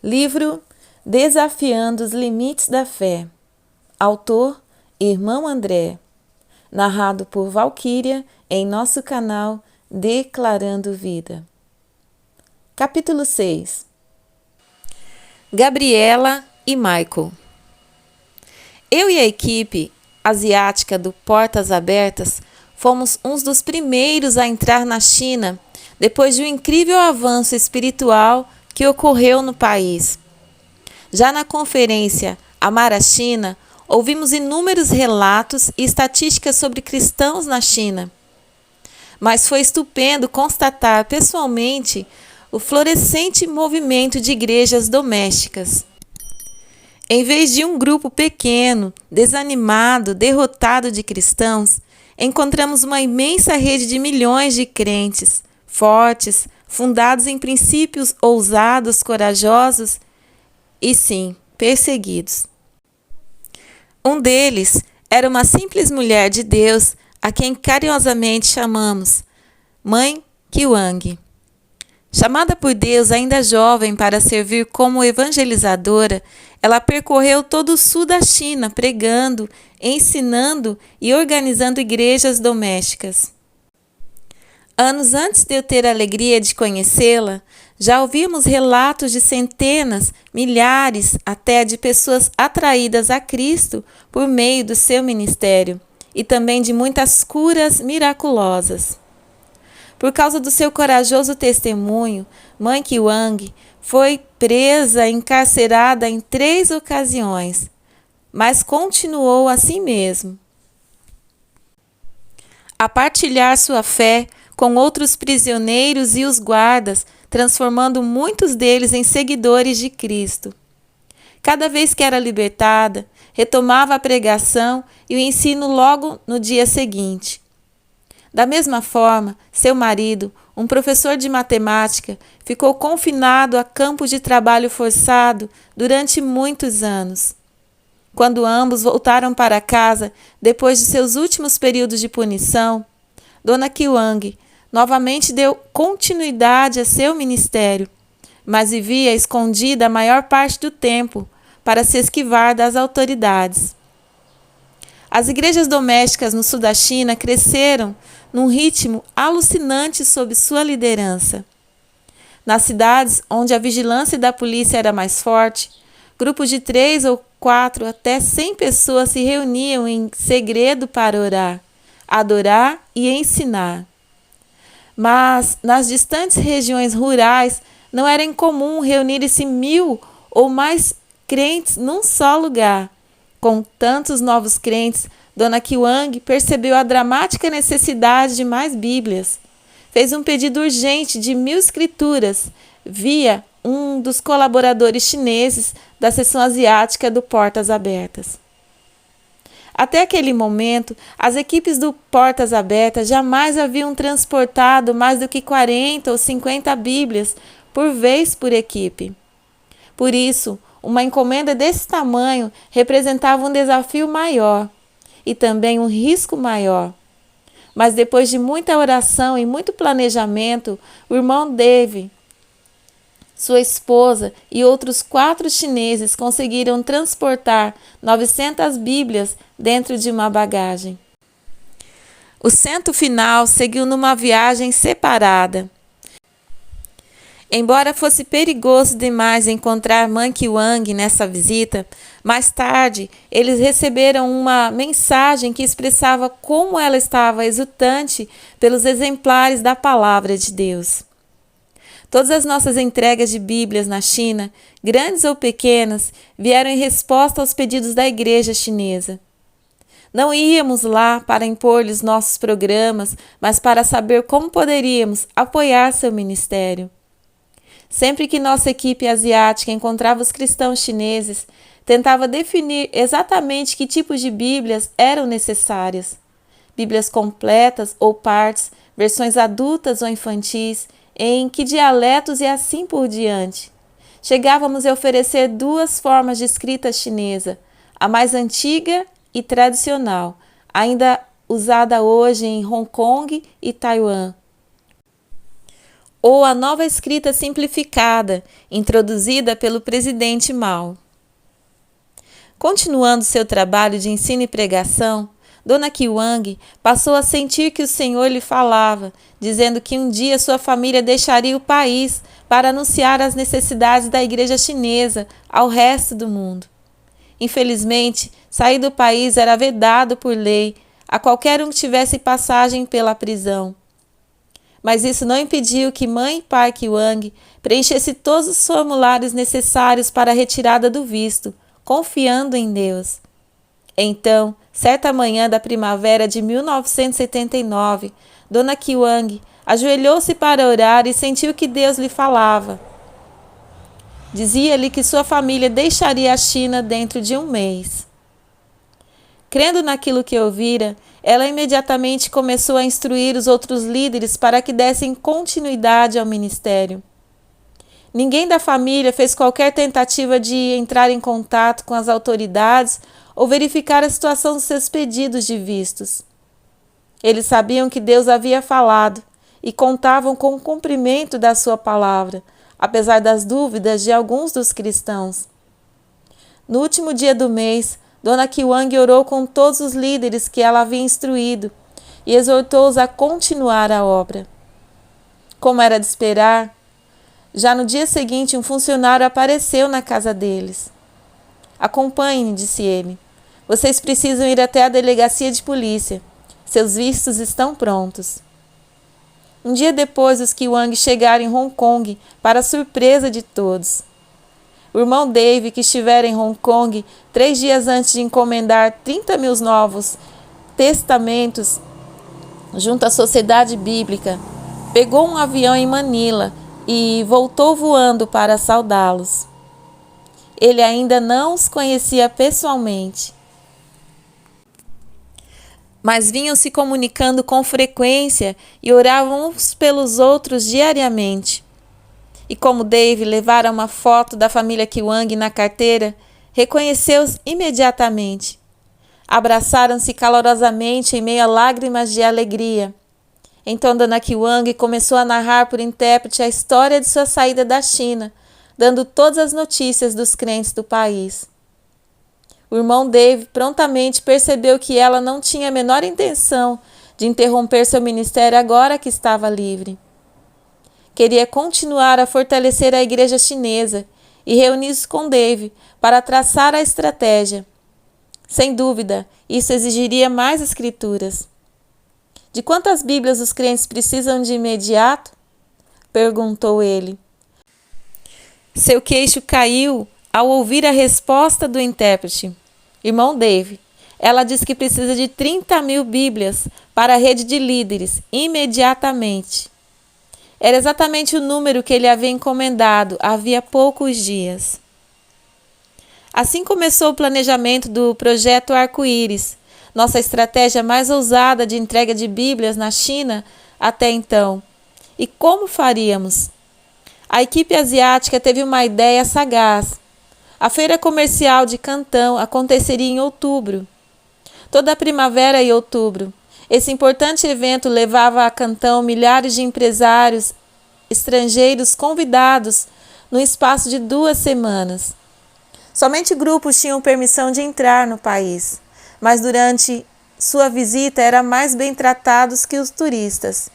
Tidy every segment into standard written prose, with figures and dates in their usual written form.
Livro Desafiando os Limites da Fé. Autor, Irmão André. Narrado por Valquíria em nosso canal Declarando Vida. Capítulo 6. Gabriela e Michael. Eu e a equipe asiática do Portas Abertas fomos uns dos primeiros a entrar na China depois de um incrível avanço espiritual que ocorreu no país. Já na conferência Amar a China, ouvimos inúmeros relatos e estatísticas sobre cristãos na China. Mas foi estupendo constatar pessoalmente o florescente movimento de igrejas domésticas. Em vez de um grupo pequeno, desanimado, derrotado de cristãos, encontramos uma imensa rede de milhões de crentes, fortes, fundados em princípios ousados, corajosos e, sim, perseguidos. Um deles era uma simples mulher de Deus, a quem carinhosamente chamamos Mãe Qiwang. Chamada por Deus ainda jovem para servir como evangelizadora, ela percorreu todo o sul da China, pregando, ensinando e organizando igrejas domésticas. Anos antes de eu ter a alegria de conhecê-la, já ouvíamos relatos de centenas, milhares até de pessoas atraídas a Cristo por meio do seu ministério e também de muitas curas miraculosas. Por causa do seu corajoso testemunho, Mãe Qiwang foi presa e encarcerada em 3 ocasiões, mas continuou assim mesmo a partilhar sua fé com outros prisioneiros e os guardas, transformando muitos deles em seguidores de Cristo. Cada vez que era libertada, retomava a pregação e o ensino logo no dia seguinte. Da mesma forma, seu marido, um professor de matemática, ficou confinado a campo de trabalho forçado durante muitos anos. Quando ambos voltaram para casa, depois de seus últimos períodos de punição, Dona Qiwang novamente deu continuidade a seu ministério, mas vivia escondida a maior parte do tempo para se esquivar das autoridades. As igrejas domésticas no sul da China cresceram num ritmo alucinante sob sua liderança. Nas cidades onde a vigilância da polícia era mais forte, grupos de 3 ou 4 até 100 pessoas se reuniam em segredo para orar, adorar e ensinar. Mas nas distantes regiões rurais não era incomum reunirem-se 1000 ou mais crentes num só lugar. Com tantos novos crentes, Dona Qiwang percebeu a dramática necessidade de mais Bíblias. Fez um pedido urgente de 1000 escrituras via um dos colaboradores chineses da seção asiática do Portas Abertas. Até aquele momento, as equipes do Portas Abertas jamais haviam transportado mais do que 40 ou 50 Bíblias por vez por equipe. Por isso, uma encomenda desse tamanho representava um desafio maior e também um risco maior. Mas depois de muita oração e muito planejamento, o irmão Dave, sua esposa e outros 4 chineses conseguiram transportar 900 Bíblias dentro de uma bagagem. O cento final seguiu numa viagem separada. Embora fosse perigoso demais encontrar Mãe Qiwang nessa visita, mais tarde eles receberam uma mensagem que expressava como ela estava exultante pelos exemplares da Palavra de Deus. Todas as nossas entregas de Bíblias na China, grandes ou pequenas, vieram em resposta aos pedidos da igreja chinesa. Não íamos lá para impor-lhes nossos programas, mas para saber como poderíamos apoiar seu ministério. Sempre que nossa equipe asiática encontrava os cristãos chineses, tentava definir exatamente que tipos de Bíblias eram necessárias. Bíblias completas ou partes, versões adultas ou infantis, em que dialetos e assim por diante. Chegávamos a oferecer 2 formas de escrita chinesa, a mais antiga e tradicional, ainda usada hoje em Hong Kong e Taiwan. ou a nova escrita simplificada, introduzida pelo presidente Mao. Continuando seu trabalho de ensino e pregação, Dona Qiwang passou a sentir que o Senhor lhe falava, dizendo que um dia sua família deixaria o país para anunciar as necessidades da igreja chinesa ao resto do mundo. Infelizmente, sair do país era vedado por lei a qualquer um que tivesse passagem pela prisão. Mas isso não impediu que mãe e pai Qiwang preenchesse todos os formulários necessários para a retirada do visto, confiando em Deus. Então, certa manhã da primavera de 1979, Dona Qiwang ajoelhou-se para orar e sentiu que Deus lhe falava. Dizia-lhe que sua família deixaria a China dentro de um mês. Crendo naquilo que ouvira, ela imediatamente começou a instruir os outros líderes para que dessem continuidade ao ministério. Ninguém da família fez qualquer tentativa de entrar em contato com as autoridades ou verificar a situação dos seus pedidos de vistos. Eles sabiam que Deus havia falado e contavam com o cumprimento da sua palavra, apesar das dúvidas de alguns dos cristãos. No último dia do mês, Dona Qiwang orou com todos os líderes que ela havia instruído e exortou-os a continuar a obra. Como era de esperar, já no dia seguinte um funcionário apareceu na casa deles. Acompanhem-me, disse ele. Vocês precisam ir até a delegacia de polícia. Seus vistos estão prontos. Um dia depois, os Qiwang chegaram em Hong Kong, para a surpresa de todos. O irmão Dave, que estivera em Hong Kong 3 dias antes de encomendar 30.000 novos testamentos junto à Sociedade Bíblica, pegou um avião em Manila e voltou voando para saudá-los. Ele ainda não os conhecia pessoalmente, mas vinham se comunicando com frequência e oravam uns pelos outros diariamente. E como Dave levara uma foto da família Qiwang na carteira, reconheceu-os imediatamente. Abraçaram-se calorosamente em meio a lágrimas de alegria. Então Dona Qiwang começou a narrar por intérprete a história de sua saída da China, dando todas as notícias dos crentes do país. O irmão Dave prontamente percebeu que ela não tinha a menor intenção de interromper seu ministério agora que estava livre. Queria continuar a fortalecer a igreja chinesa e reunir-se com Dave para traçar a estratégia. Sem dúvida, isso exigiria mais escrituras. De quantas Bíblias os crentes precisam de imediato? Perguntou ele. Seu queixo caiu ao ouvir a resposta do intérprete. Irmão Dave, ela diz que precisa de 30.000 Bíblias para a rede de líderes, imediatamente. Era exatamente o número que ele havia encomendado havia poucos dias. Assim começou o planejamento do projeto Arco-Íris, nossa estratégia mais ousada de entrega de Bíblias na China até então. E como faríamos? A equipe asiática teve uma ideia sagaz. A feira comercial de Cantão aconteceria em outubro. Toda a primavera e outubro. Esse importante evento levava a Cantão milhares de empresários estrangeiros convidados no espaço de 2 semanas. Somente grupos tinham permissão de entrar no país, mas durante sua visita eram mais bem tratados que os turistas.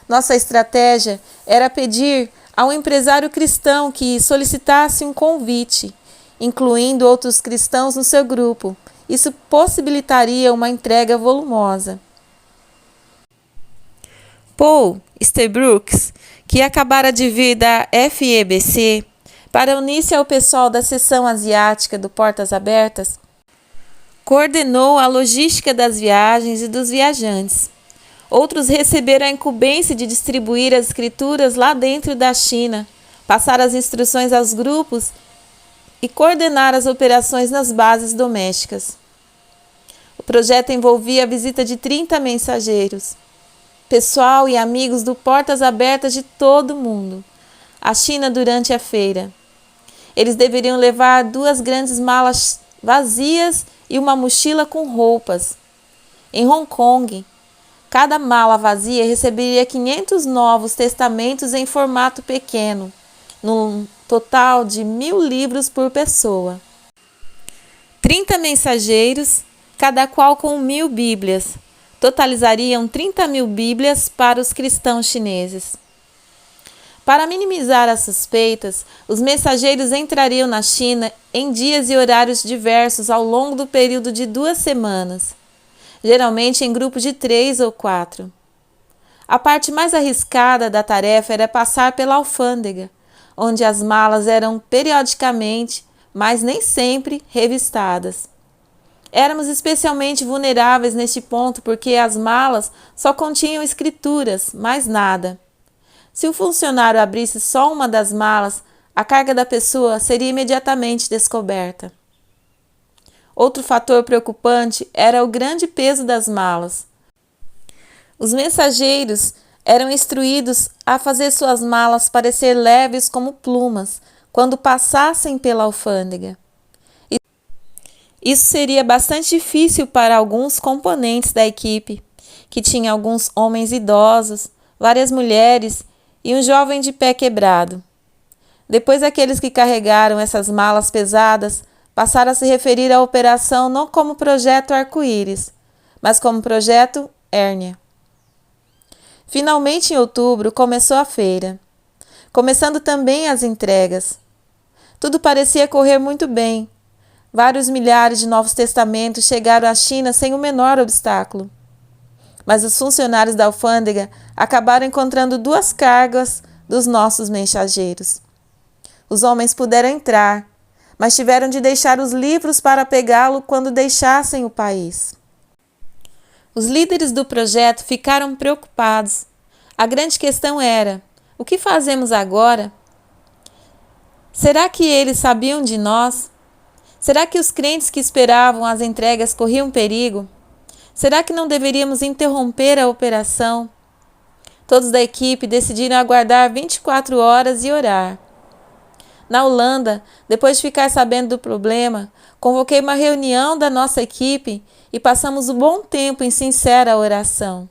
Nossa estratégia era pedir a um empresário cristão que solicitasse um convite, incluindo outros cristãos no seu grupo. Isso possibilitaria uma entrega volumosa. Paul Sterbrooks, que acabara de vir da FEBC, para unir-se ao pessoal da seção asiática do Portas Abertas, coordenou a logística das viagens e dos viajantes. Outros receberam a incumbência de distribuir as escrituras lá dentro da China, passar as instruções aos grupos e coordenar as operações nas bases domésticas. O projeto envolvia a visita de 30 mensageiros, pessoal e amigos do Portas Abertas de todo o mundo, à China durante a feira. Eles deveriam levar 2 grandes malas vazias e uma mochila com roupas. Em Hong Kong, Cada mala vazia receberia 500 novos testamentos em formato pequeno, num total de 1.000 livros por pessoa. 30 mensageiros, cada qual com 1.000 Bíblias, totalizariam 30.000 Bíblias para os cristãos chineses. Para minimizar as suspeitas, os mensageiros entrariam na China em dias e horários diversos ao longo do período de 2 semanas, geralmente em grupos de 3 ou 4. A parte mais arriscada da tarefa era passar pela alfândega, onde as malas eram periodicamente, mas nem sempre, revistadas. Éramos especialmente vulneráveis neste ponto porque as malas só continham escrituras, mais nada. Se o funcionário abrisse só uma das malas, a carga da pessoa seria imediatamente descoberta. Outro fator preocupante era o grande peso das malas. Os mensageiros eram instruídos a fazer suas malas parecer leves como plumas quando passassem pela alfândega. Isso seria bastante difícil para alguns componentes da equipe, que tinha alguns homens idosos, várias mulheres e um jovem de pé quebrado. Depois, aqueles que carregaram essas malas pesadas passaram a se referir à operação não como Projeto Arco-Íris, mas como Projeto Hérnia. Finalmente, em outubro, começou a feira, começando também as entregas. Tudo parecia correr muito bem. Vários milhares de Novos Testamentos chegaram à China sem o menor obstáculo. Mas os funcionários da alfândega acabaram encontrando 2 cargas dos nossos mensageiros. Os homens puderam entrar, mas tiveram de deixar os livros para pegá-lo quando deixassem o país. Os líderes do projeto ficaram preocupados. A grande questão era: o que fazemos agora? Será que eles sabiam de nós? Será que os crentes que esperavam as entregas corriam perigo? Será que não deveríamos interromper a operação? Todos da equipe decidiram aguardar 24 horas e orar. Na Holanda, depois de ficar sabendo do problema, convoquei uma reunião da nossa equipe e passamos um bom tempo em sincera oração.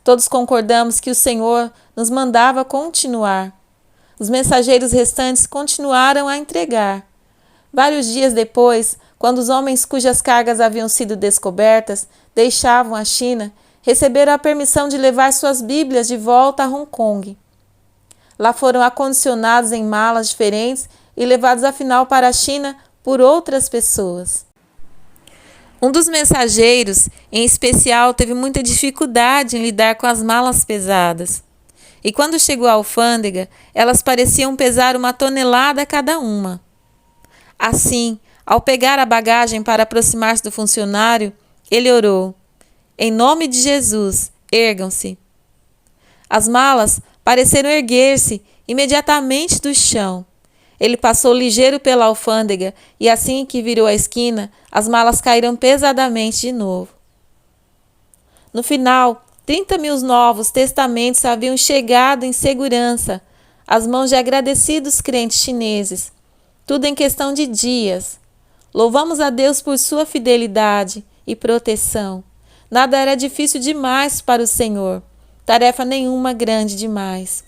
Todos concordamos que o Senhor nos mandava continuar. Os mensageiros restantes continuaram a entregar. Vários dias depois, quando os homens cujas cargas haviam sido descobertas deixavam a China, receberam a permissão de levar suas Bíblias de volta a Hong Kong. Lá foram acondicionados em malas diferentes e levados afinal para a China por outras pessoas. Um dos mensageiros, em especial, teve muita dificuldade em lidar com as malas pesadas. E quando chegou à alfândega, elas pareciam pesar 1 tonelada cada uma. Assim, ao pegar a bagagem para aproximar-se do funcionário, ele orou: "Em nome de Jesus, ergam-se." As malas pareceram erguer-se imediatamente do chão. Ele passou ligeiro pela alfândega e assim que virou a esquina, as malas caíram pesadamente de novo. No final, 30.000 novos testamentos haviam chegado em segurança às mãos de agradecidos crentes chineses. Tudo em questão de dias. Louvamos a Deus por sua fidelidade e proteção. Nada era difícil demais para o Senhor. Tarefa nenhuma grande demais.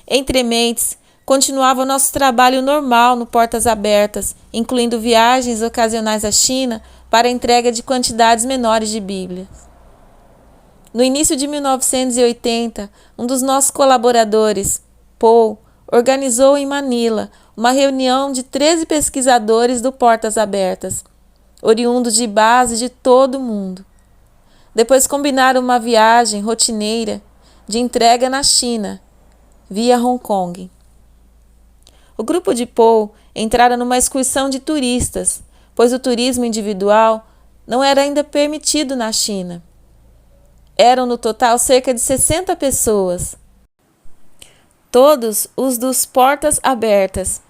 Entre mentes, continuava o nosso trabalho normal no Portas Abertas, incluindo viagens ocasionais à China para a entrega de quantidades menores de Bíblias. No início de 1980, um dos nossos colaboradores, Paul, organizou em Manila uma reunião de 13 pesquisadores do Portas Abertas, oriundos de bases de todo o mundo. Depois combinaram uma viagem rotineira de entrega na China, via Hong Kong. O grupo de Paul entrara numa excursão de turistas, pois o turismo individual não era ainda permitido na China. Eram no total cerca de 60 pessoas. Todos os dos Portas Abertas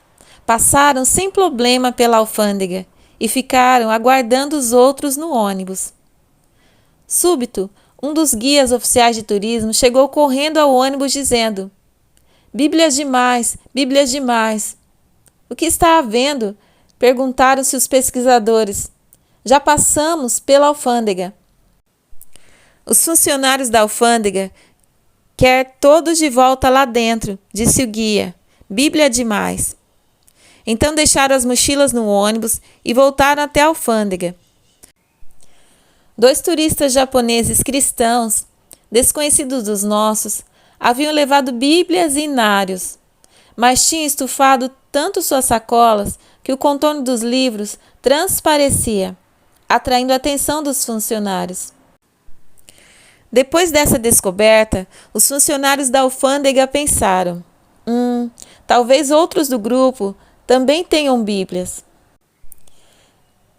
passaram sem problema pela alfândega e ficaram aguardando os outros no ônibus. Súbito, um dos guias oficiais de turismo chegou correndo ao ônibus dizendo: "Bíblias demais, Bíblias demais." "O que está havendo?" perguntaram-se os pesquisadores. "Já passamos pela alfândega." Os funcionários da alfândega quer todos de volta lá dentro, disse o guia. Bíblia demais. Então deixaram as mochilas no ônibus e voltaram até a alfândega. 2 turistas japoneses cristãos, desconhecidos dos nossos, haviam levado bíblias e inários, mas tinham estufado tanto suas sacolas que o contorno dos livros transparecia, atraindo a atenção dos funcionários. Depois dessa descoberta, os funcionários da alfândega pensaram: talvez outros do grupo também tenham bíblias.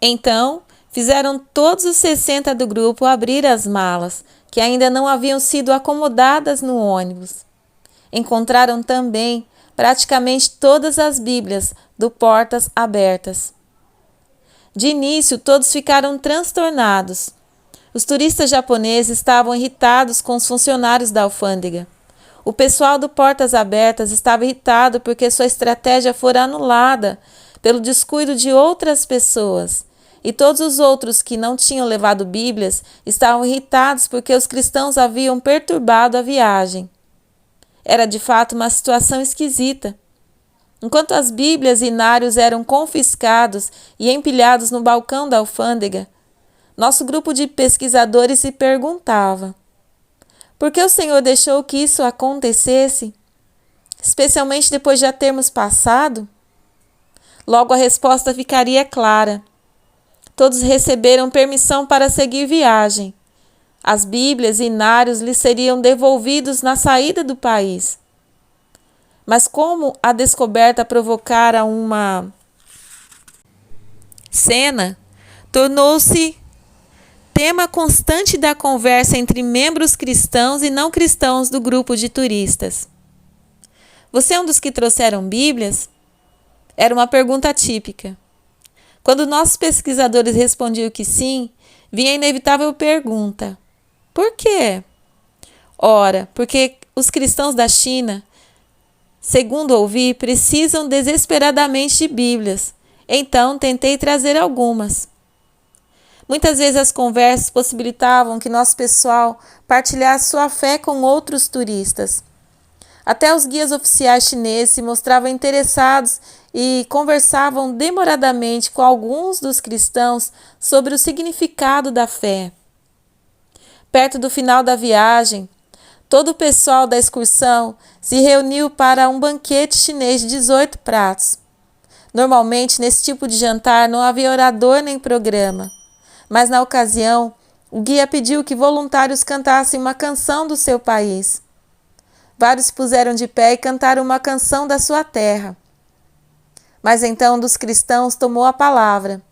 Então, fizeram todos os 60 do grupo abrir as malas, que ainda não haviam sido acomodadas no ônibus. Encontraram também praticamente todas as bíblias do Portas Abertas. De início, todos ficaram transtornados. Os turistas japoneses estavam irritados com os funcionários da alfândega. O pessoal do Portas Abertas estava irritado porque sua estratégia fora anulada pelo descuido de outras pessoas. E todos os outros que não tinham levado bíblias estavam irritados porque os cristãos haviam perturbado a viagem. Era de fato uma situação esquisita. Enquanto as bíblias e inários eram confiscados e empilhados no balcão da alfândega, nosso grupo de pesquisadores se perguntava: por que o Senhor deixou que isso acontecesse? Especialmente depois de já termos passado? Logo a resposta ficaria clara. Todos receberam permissão para seguir viagem. As bíblias e inários lhes seriam devolvidos na saída do país. Mas como a descoberta provocara uma cena, tornou-se tema constante da conversa entre membros cristãos e não cristãos do grupo de turistas. Você é um dos que trouxeram bíblias? Era uma pergunta típica. Quando nossos pesquisadores respondiam que sim, vinha a inevitável pergunta: por quê? Ora, porque os cristãos da China, segundo ouvi, precisam desesperadamente de bíblias. Então, tentei trazer algumas. Muitas vezes as conversas possibilitavam que nosso pessoal partilhasse sua fé com outros turistas. Até os guias oficiais chineses se mostravam interessados e conversavam demoradamente com alguns dos cristãos sobre o significado da fé. Perto do final da viagem, todo o pessoal da excursão se reuniu para um banquete chinês de 18 pratos. Normalmente, nesse tipo de jantar, não havia orador nem programa. Mas, na ocasião, o guia pediu que voluntários cantassem uma canção do seu país. Vários se puseram de pé e cantaram uma canção da sua terra. Mas então um dos cristãos tomou a palavra.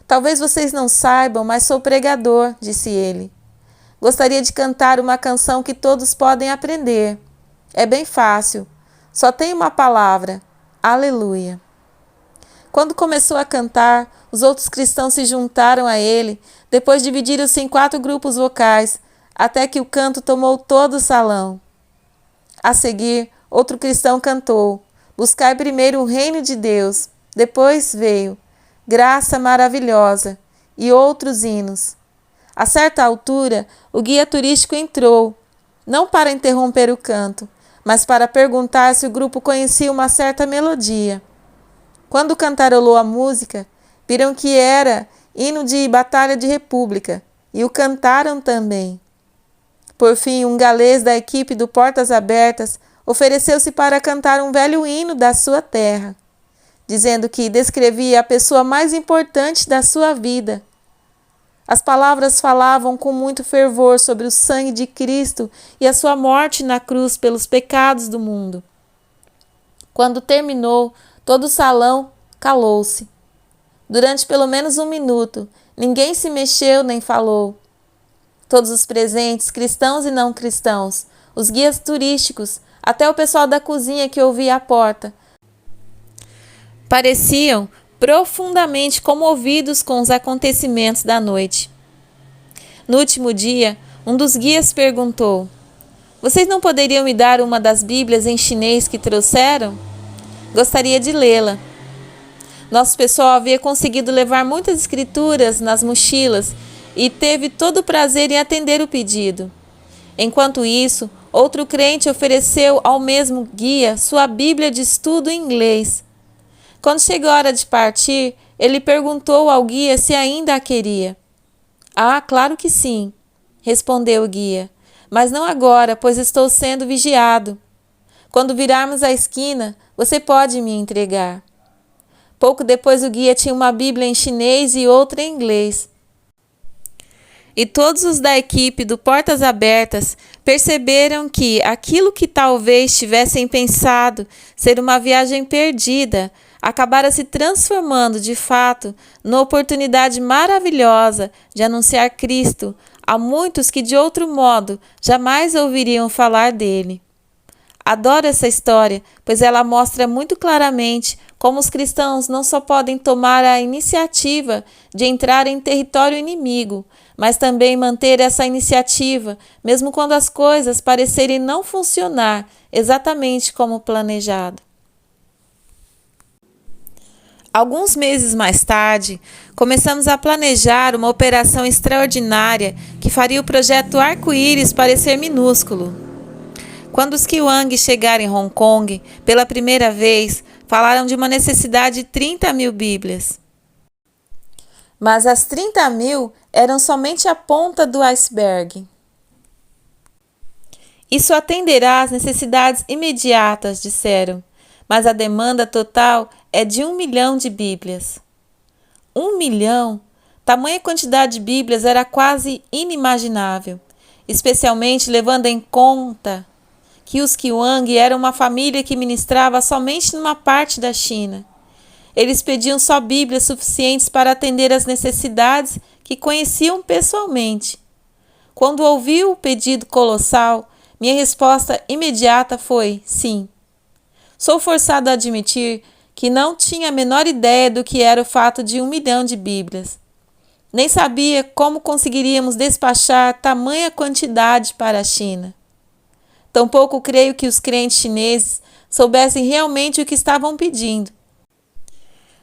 Talvez vocês não saibam, mas sou pregador, disse ele. Gostaria de cantar uma canção que todos podem aprender. É bem fácil. Só tem uma palavra. Aleluia. Quando começou a cantar, os outros cristãos se juntaram a ele, depois dividiram-se em 4 grupos vocais, até que o canto tomou todo o salão. A seguir, outro cristão cantou: buscai primeiro o reino de Deus. Depois veio Graça Maravilhosa e outros hinos. A certa altura, o guia turístico entrou, não para interromper o canto, mas para perguntar se o grupo conhecia uma certa melodia. Quando cantarolou a música, viram que era hino de Batalha de República, e o cantaram também. Por fim, um galês da equipe do Portas Abertas ofereceu-se para cantar um velho hino da sua terra, dizendo que descrevia a pessoa mais importante da sua vida. As palavras falavam com muito fervor sobre o sangue de Cristo e a sua morte na cruz pelos pecados do mundo. Quando terminou, todo o salão calou-se. Durante pelo menos 1 minuto, ninguém se mexeu nem falou. Todos os presentes, cristãos e não cristãos, os guias turísticos, até o pessoal da cozinha que ouvia à porta, pareciam profundamente comovidos com os acontecimentos da noite. No último dia, um dos guias perguntou: vocês não poderiam me dar uma das Bíblias em chinês que trouxeram? Gostaria de lê-la. Nosso pessoal havia conseguido levar muitas escrituras nas mochilas, e teve todo o prazer em atender o pedido. Enquanto isso, outro crente ofereceu ao mesmo guia sua Bíblia de estudo em inglês. Quando chegou a hora de partir, ele perguntou ao guia se ainda a queria. "Ah, claro que sim", respondeu o guia, "mas não agora, pois estou sendo vigiado. Quando virarmos a esquina, você pode me entregar." Pouco depois, o guia tinha uma Bíblia em chinês e outra em inglês. E todos os da equipe do Portas Abertas perceberam que aquilo que talvez tivessem pensado ser uma viagem perdida acabara se transformando de fato numa oportunidade maravilhosa de anunciar Cristo a muitos que de outro modo jamais ouviriam falar dele. Adoro essa história, pois ela mostra muito claramente como os cristãos não só podem tomar a iniciativa de entrar em território inimigo, mas também manter essa iniciativa, mesmo quando as coisas parecerem não funcionar exatamente como planejado. Alguns meses mais tarde, começamos a planejar uma operação extraordinária que faria o projeto Arco-Íris parecer minúsculo. Quando os Kiwang chegaram em Hong Kong, pela primeira vez, falaram de uma necessidade de 30.000 Bíblias. Mas as 30.000 eram somente a ponta do iceberg. Isso atenderá às necessidades imediatas, disseram, mas a demanda total é de 1 milhão de Bíblias. 1 milhão? Tamanha quantidade de Bíblias era quase inimaginável, especialmente levando em conta que os Kiwang eram uma família que ministrava somente numa parte da China. Eles pediam só Bíblias suficientes para atender às necessidades que conheciam pessoalmente. Quando ouvi o pedido colossal, minha resposta imediata foi sim. Sou forçado a admitir que não tinha a menor ideia do que era o fato de 1 milhão de Bíblias. Nem sabia como conseguiríamos despachar tamanha quantidade para a China. Tampouco creio que os crentes chineses soubessem realmente o que estavam pedindo.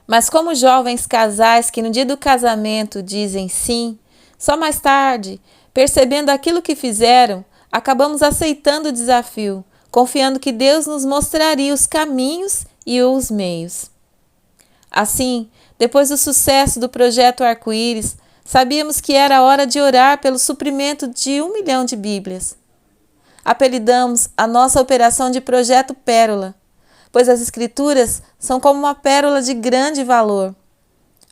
Mas como jovens casais que no dia do casamento dizem sim, só mais tarde, percebendo aquilo que fizeram, acabamos aceitando o desafio, confiando que Deus nos mostraria os caminhos e os meios. Assim, depois do sucesso do projeto Arco-Íris, sabíamos que era hora de orar pelo suprimento de 1 milhão de Bíblias. Apelidamos a nossa operação de Projeto Pérola, pois as Escrituras são como uma pérola de grande valor,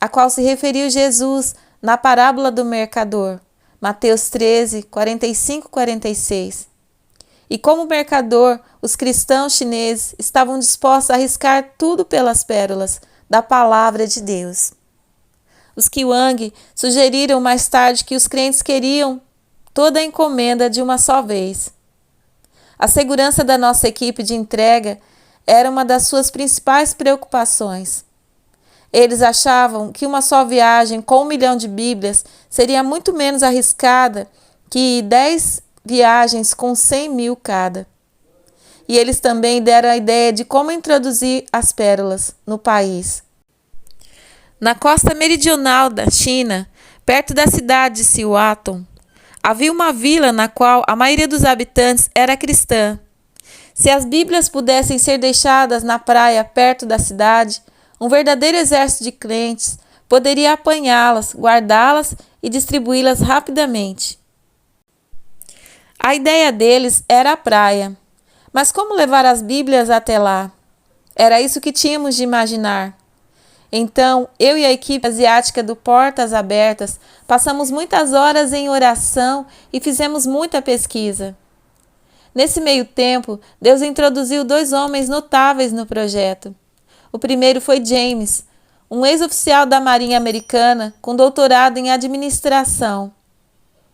a qual se referiu Jesus na parábola do mercador, Mateus 13, 45-46. E como mercador, os cristãos chineses estavam dispostos a arriscar tudo pelas pérolas da palavra de Deus. Os Kiwang sugeriram mais tarde que os crentes queriam toda a encomenda de uma só vez. A segurança da nossa equipe de entrega era uma das suas principais preocupações. Eles achavam que uma só viagem com 1 milhão de Bíblias seria muito menos arriscada que 10 viagens com 100.000 cada. E eles também deram a ideia de como introduzir as pérolas no país. Na costa meridional da China, perto da cidade de Siwaton, havia uma vila na qual a maioria dos habitantes era cristã. Se as Bíblias pudessem ser deixadas na praia perto da cidade, um verdadeiro exército de crentes poderia apanhá-las, guardá-las e distribuí-las rapidamente. A ideia deles era a praia. Mas como levar as Bíblias até lá? Era isso que tínhamos de imaginar. Então, eu e a equipe asiática do Portas Abertas passamos muitas horas em oração e fizemos muita pesquisa. Nesse meio tempo, Deus introduziu 2 homens notáveis no projeto. O primeiro foi James, um ex-oficial da Marinha Americana com doutorado em administração.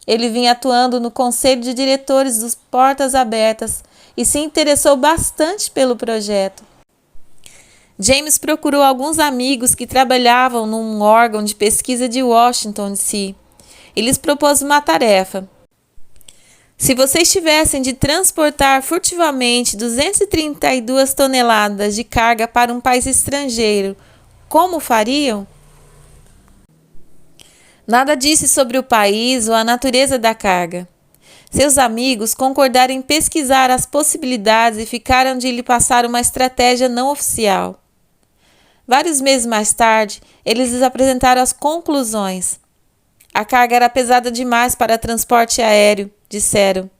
Ele vinha atuando no conselho de diretores dos Portas Abertas e se interessou bastante pelo projeto. James procurou alguns amigos que trabalhavam num órgão de pesquisa de Washington, D.C. e lhes propôs uma tarefa. Se vocês tivessem de transportar furtivamente 232 toneladas de carga para um país estrangeiro, como fariam? Nada disse sobre o país ou a natureza da carga. Seus amigos concordaram em pesquisar as possibilidades e ficaram de lhe passar uma estratégia não oficial. Vários meses mais tarde, eles lhes apresentaram as conclusões. A carga era pesada demais para transporte aéreo, disseram.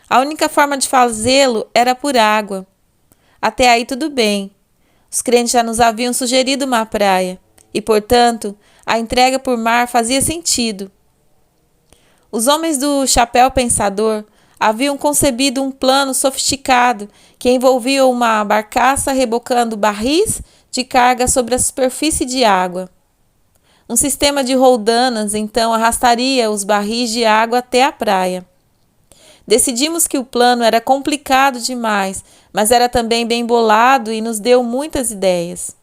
A única forma de fazê-lo era por água. Até aí tudo bem. Os crentes já nos haviam sugerido uma praia e, portanto, a entrega por mar fazia sentido. Os homens do chapéu pensador haviam concebido um plano sofisticado que envolvia uma barcaça rebocando barris de carga sobre a superfície de água. Um sistema de roldanas, então, arrastaria os barris de água até a praia. Decidimos que o plano era complicado demais, mas era também bem bolado e nos deu muitas ideias.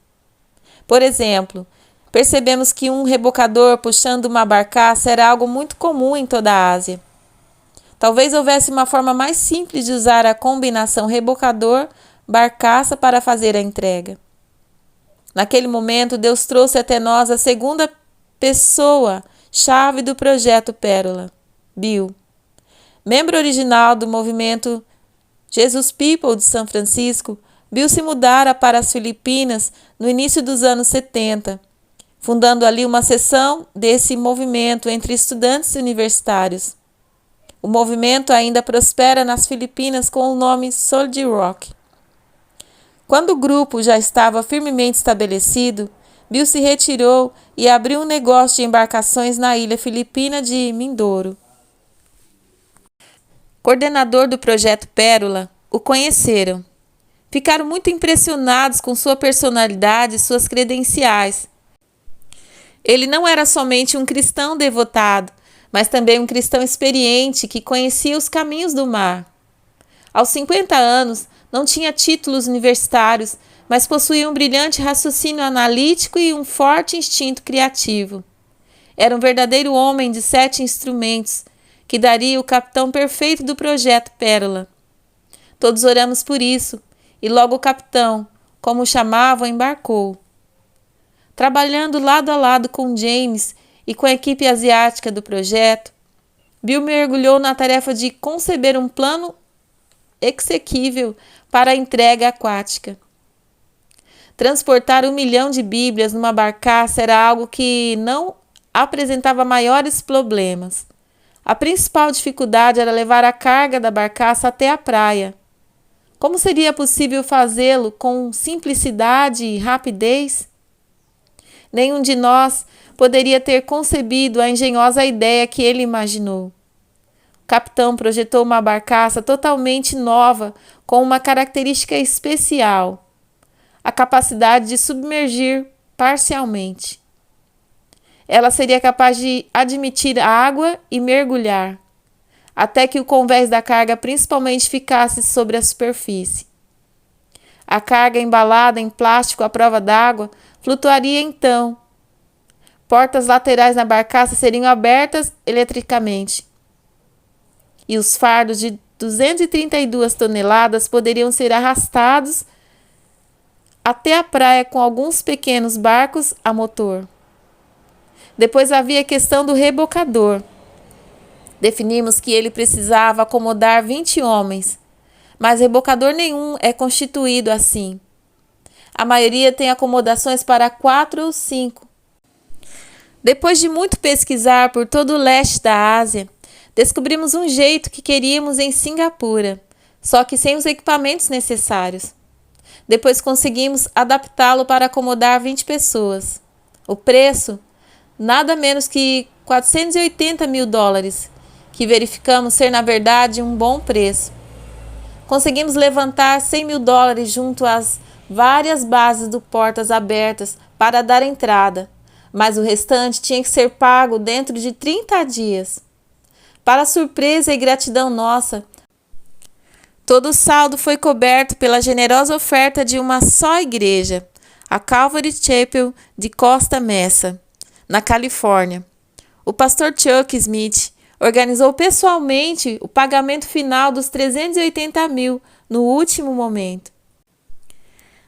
Por exemplo, percebemos que um rebocador puxando uma barcaça era algo muito comum em toda a Ásia. Talvez houvesse uma forma mais simples de usar a combinação rebocador-barcaça para fazer a entrega. Naquele momento, Deus trouxe até nós a segunda pessoa-chave do projeto Pérola, Bill. Membro original do movimento Jesus People de São Francisco, Bill se mudara para as Filipinas no início dos anos 70, fundando ali uma seção desse movimento entre estudantes universitários. O movimento ainda prospera nas Filipinas com o nome Soldier Rock. Quando o grupo já estava firmemente estabelecido, Bill se retirou e abriu um negócio de embarcações na ilha filipina de Mindoro. Coordenador do projeto Pérola, o conheceram. Ficaram muito impressionados com sua personalidade e suas credenciais. Ele não era somente um cristão devotado, mas também um cristão experiente que conhecia os caminhos do mar. Aos 50 anos, não tinha títulos universitários, mas possuía um brilhante raciocínio analítico e um forte instinto criativo. Era um verdadeiro homem de 7 instrumentos, que daria o capitão perfeito do projeto Pérola. Todos oramos por isso, e logo o capitão, como o chamavam, embarcou. Trabalhando lado a lado com James e com a equipe asiática do projeto, Bill mergulhou na tarefa de conceber um plano exequível para a entrega aquática. Transportar 1 milhão de Bíblias numa barcaça era algo que não apresentava maiores problemas. A principal dificuldade era levar a carga da barcaça até a praia. Como seria possível fazê-lo com simplicidade e rapidez? Nenhum de nós poderia ter concebido a engenhosa ideia que ele imaginou. O capitão projetou uma barcaça totalmente nova, com uma característica especial: a capacidade de submergir parcialmente. Ela seria capaz de admitir água e mergulhar, até que o convés da carga principalmente ficasse sobre a superfície. A carga embalada em plástico à prova d'água flutuaria então. Portas laterais na barcaça seriam abertas eletricamente. E os fardos de 232 toneladas poderiam ser arrastados até a praia com alguns pequenos barcos a motor. Depois havia a questão do rebocador. Definimos que ele precisava acomodar 20 homens, mas rebocador nenhum é constituído assim. A maioria tem acomodações para 4 ou 5. Depois de muito pesquisar por todo o leste da Ásia, descobrimos um jeito que queríamos em Singapura, só que sem os equipamentos necessários. Depois conseguimos adaptá-lo para acomodar 20 pessoas. O preço, nada menos que $480 mil, que verificamos ser na verdade um bom preço. Conseguimos levantar $100 mil junto às várias bases do Portas Abertas para dar entrada, mas o restante tinha que ser pago dentro de 30 dias. Para surpresa e gratidão nossa, todo o saldo foi coberto pela generosa oferta de uma só igreja, a Calvary Chapel de Costa Mesa, na Califórnia. O pastor Chuck Smith organizou pessoalmente o pagamento final dos 380 mil no último momento.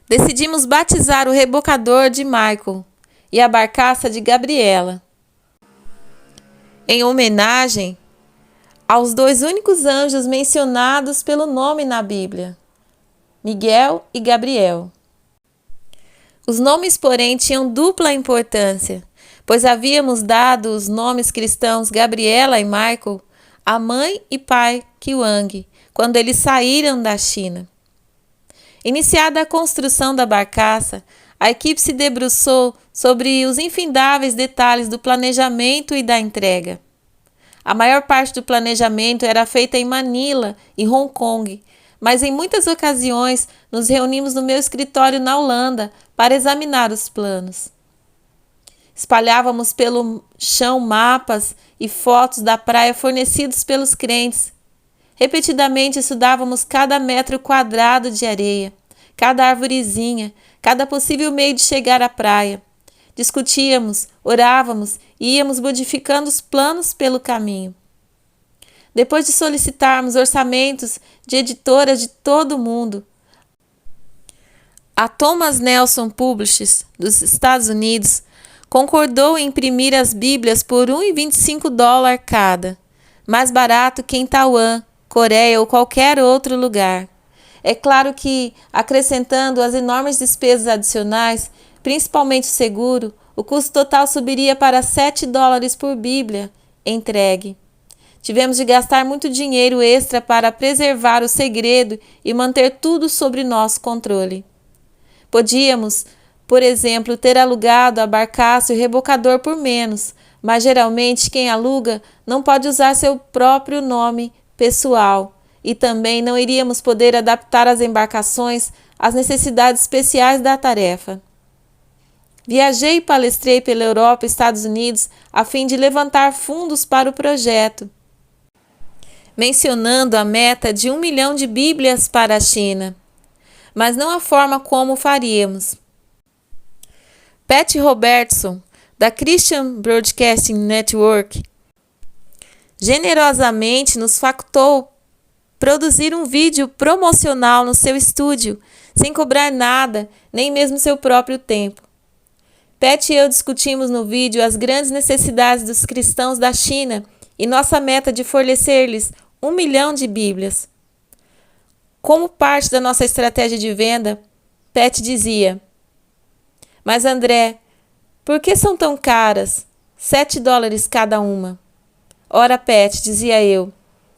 Decidimos batizar o rebocador de Michael e a barcaça de Gabriela. em homenagem aos dois únicos anjos mencionados pelo nome na Bíblia, Miguel e Gabriel. Os nomes, porém, tinham dupla importância, pois havíamos dado os nomes cristãos Gabriela e Michael à mãe e pai Qiwang, quando eles saíram da China. Iniciada a construção da barcaça, a equipe se debruçou sobre os infindáveis detalhes do planejamento e da entrega. A maior parte do planejamento era feita em Manila e Hong Kong, mas em muitas ocasiões nos reunimos no meu escritório na Holanda para examinar os planos. Espalhávamos pelo chão mapas e fotos da praia fornecidos pelos crentes. Repetidamente estudávamos cada metro quadrado de areia, cada arvorezinha, cada possível meio de chegar à praia. Discutíamos, orávamos e íamos modificando os planos pelo caminho. Depois de solicitarmos orçamentos de editoras de todo o mundo, a Thomas Nelson Publishers, dos Estados Unidos, concordou em imprimir as Bíblias por $1,25 cada, mais barato que em Taiwan, Coreia ou qualquer outro lugar. É claro que, acrescentando as enormes despesas adicionais, principalmente o seguro, o custo total subiria para $7 por Bíblia entregue. Tivemos de gastar muito dinheiro extra para preservar o segredo e manter tudo sob nosso controle. Podíamos, por exemplo, ter alugado a barcaça e o rebocador por menos, mas geralmente quem aluga não pode usar seu próprio nome pessoal e também não iríamos poder adaptar as embarcações às necessidades especiais da tarefa. Viajei e palestrei pela Europa e Estados Unidos a fim de levantar fundos para o projeto, mencionando a meta de 1 milhão de Bíblias para a China, mas não a forma como faríamos. Pat Robertson, da Christian Broadcasting Network, generosamente nos facultou produzir um vídeo promocional no seu estúdio, sem cobrar nada, nem mesmo seu próprio tempo. Pat e eu discutimos no vídeo as grandes necessidades dos cristãos da China e nossa meta de fornecer-lhes 1 milhão de Bíblias. Como parte da nossa estratégia de venda, Pat dizia: "Mas André, por que são tão caras? $7 cada uma." "Ora, Pat", dizia eu,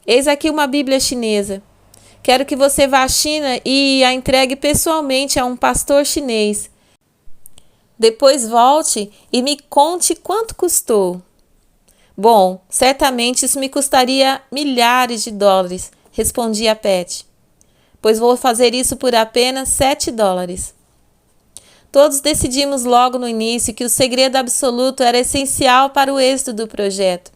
"eis aqui uma Bíblia chinesa. Quero que você vá à China e a entregue pessoalmente a um pastor chinês. Depois volte e me conte quanto custou." "Bom, certamente isso me custaria milhares de dólares", respondia Pat, "pois vou fazer isso por apenas $7. Todos decidimos logo no início que o segredo absoluto era essencial para o êxito do projeto.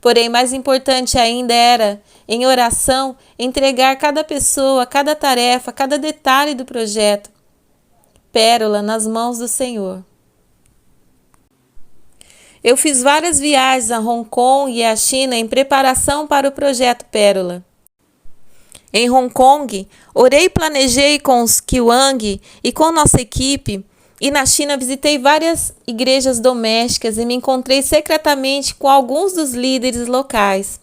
Porém, mais importante ainda era, em oração, entregar cada pessoa, cada tarefa, cada detalhe do projeto, pérola, nas mãos do Senhor. Eu fiz várias viagens a Hong Kong e à China em preparação para o projeto Pérola. Em Hong Kong, orei e planejei com os Qiwang e com nossa equipe, e na China visitei várias igrejas domésticas e me encontrei secretamente com alguns dos líderes locais.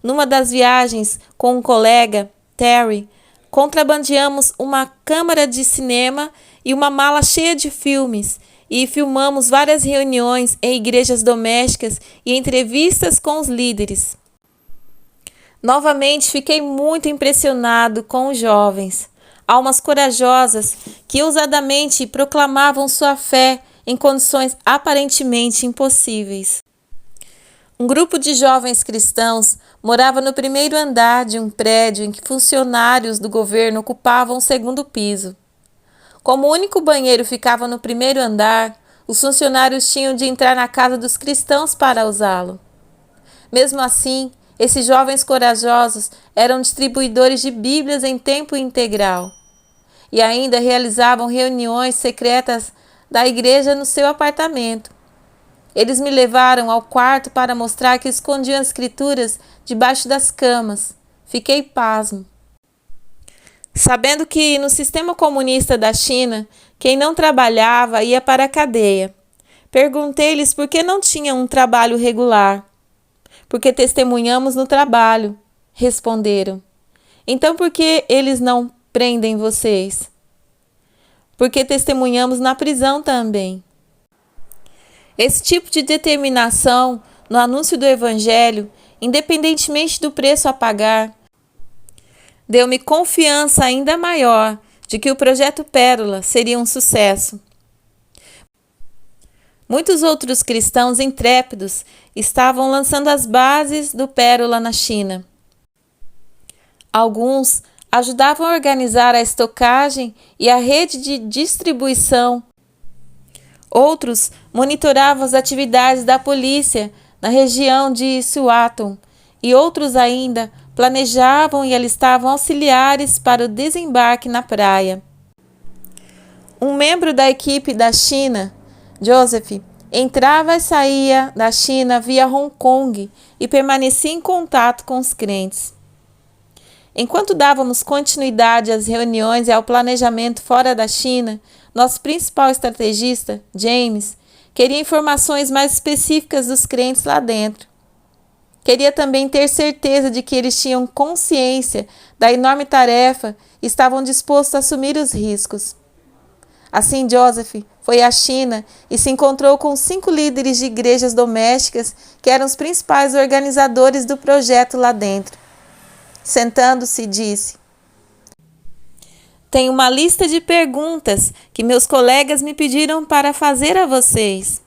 Numa das viagens, com um colega, Terry, contrabandeamos uma câmara de cinema e uma mala cheia de filmes e filmamos várias reuniões em igrejas domésticas e entrevistas com os líderes. Novamente fiquei muito impressionado com os jovens, almas corajosas que ousadamente proclamavam sua fé em condições aparentemente impossíveis. Um grupo de jovens cristãos morava no primeiro andar de um prédio em que funcionários do governo ocupavam o segundo piso. Como o único banheiro ficava no primeiro andar, os funcionários tinham de entrar na casa dos cristãos para usá-lo. Mesmo assim, esses jovens corajosos eram distribuidores de Bíblias em tempo integral e ainda realizavam reuniões secretas da igreja no seu apartamento. Eles me levaram ao quarto para mostrar que escondiam as escrituras debaixo das camas. Fiquei pasmo. Sabendo que no sistema comunista da China, quem não trabalhava ia para a cadeia. Perguntei-lhes por que não tinham um trabalho regular. Porque testemunhamos no trabalho, responderam. Então por que eles não prendem vocês? Porque testemunhamos na prisão também. Esse tipo de determinação no anúncio do Evangelho, independentemente do preço a pagar, deu-me confiança ainda maior de que o projeto Pérola seria um sucesso. Muitos outros cristãos intrépidos estavam lançando as bases do Pérola na China. Alguns ajudavam a organizar a estocagem e a rede de distribuição. Outros monitoravam as atividades da polícia na região de Suaton e outros ainda planejavam e alistavam auxiliares para o desembarque na praia. Um membro da equipe da China, Joseph, entrava e saía da China via Hong Kong e permanecia em contato com os crentes. Enquanto dávamos continuidade às reuniões e ao planejamento fora da China, nosso principal estrategista, James, queria informações mais específicas dos crentes lá dentro. Queria também ter certeza de que eles tinham consciência da enorme tarefa e estavam dispostos a assumir os riscos. Assim, Joseph foi à China e se encontrou com 5 líderes de igrejas domésticas que eram os principais organizadores do projeto lá dentro. Sentando-se, disse: "Tenho uma lista de perguntas que meus colegas me pediram para fazer a vocês."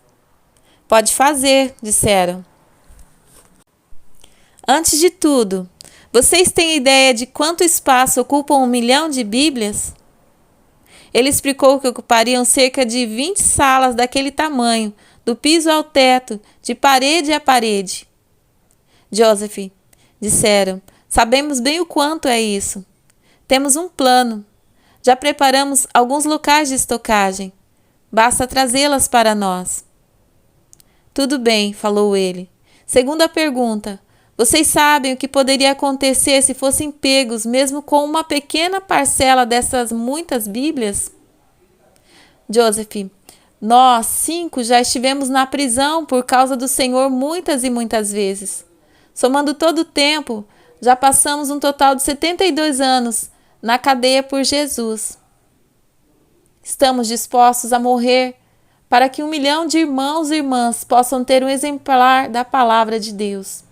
"Pode fazer", disseram. "Antes de tudo, vocês têm ideia de quanto espaço ocupam 1 milhão de Bíblias?" Ele explicou que ocupariam cerca de 20 salas daquele tamanho, do piso ao teto, de parede a parede. "Joseph", disseram, "sabemos bem o quanto é isso. Temos um plano. Já preparamos alguns locais de estocagem. Basta trazê-las para nós." "Tudo bem", falou ele. "Segunda pergunta. Vocês sabem o que poderia acontecer se fossem pegos mesmo com uma pequena parcela dessas muitas Bíblias?" "Joseph, nós 5 já estivemos na prisão por causa do Senhor muitas e muitas vezes. Somando todo o tempo, já passamos um total de 72 anos na cadeia por Jesus. Estamos dispostos a morrer para que 1 milhão de irmãos e irmãs possam ter um exemplar da palavra de Deus."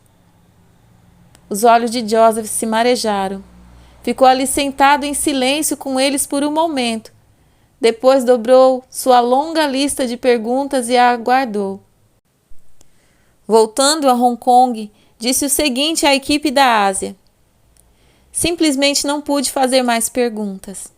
Os olhos de Joseph se marejaram. Ficou ali sentado em silêncio com eles por um momento. Depois dobrou sua longa lista de perguntas e a aguardou. Voltando a Hong Kong, disse o seguinte à equipe da Ásia: "Simplesmente não pude fazer mais perguntas."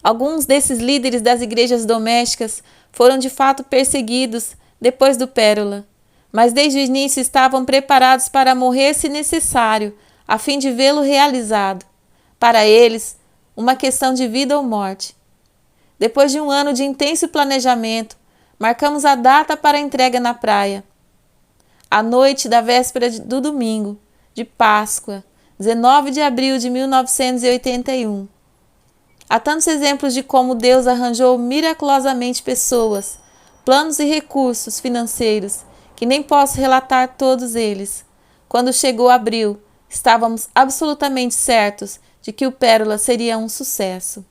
Alguns desses líderes das igrejas domésticas foram de fato perseguidos depois do Pérola, mas desde o início estavam preparados para morrer se necessário, a fim de vê-lo realizado. Para eles, uma questão de vida ou morte. Depois de um ano de intenso planejamento, marcamos a data para a entrega na praia. A noite da véspera do domingo, de Páscoa, 19 de abril de 1981. Há tantos exemplos de como Deus arranjou miraculosamente pessoas, planos e recursos financeiros, que nem posso relatar todos eles. Quando chegou abril, estávamos absolutamente certos de que o Pérola seria um sucesso.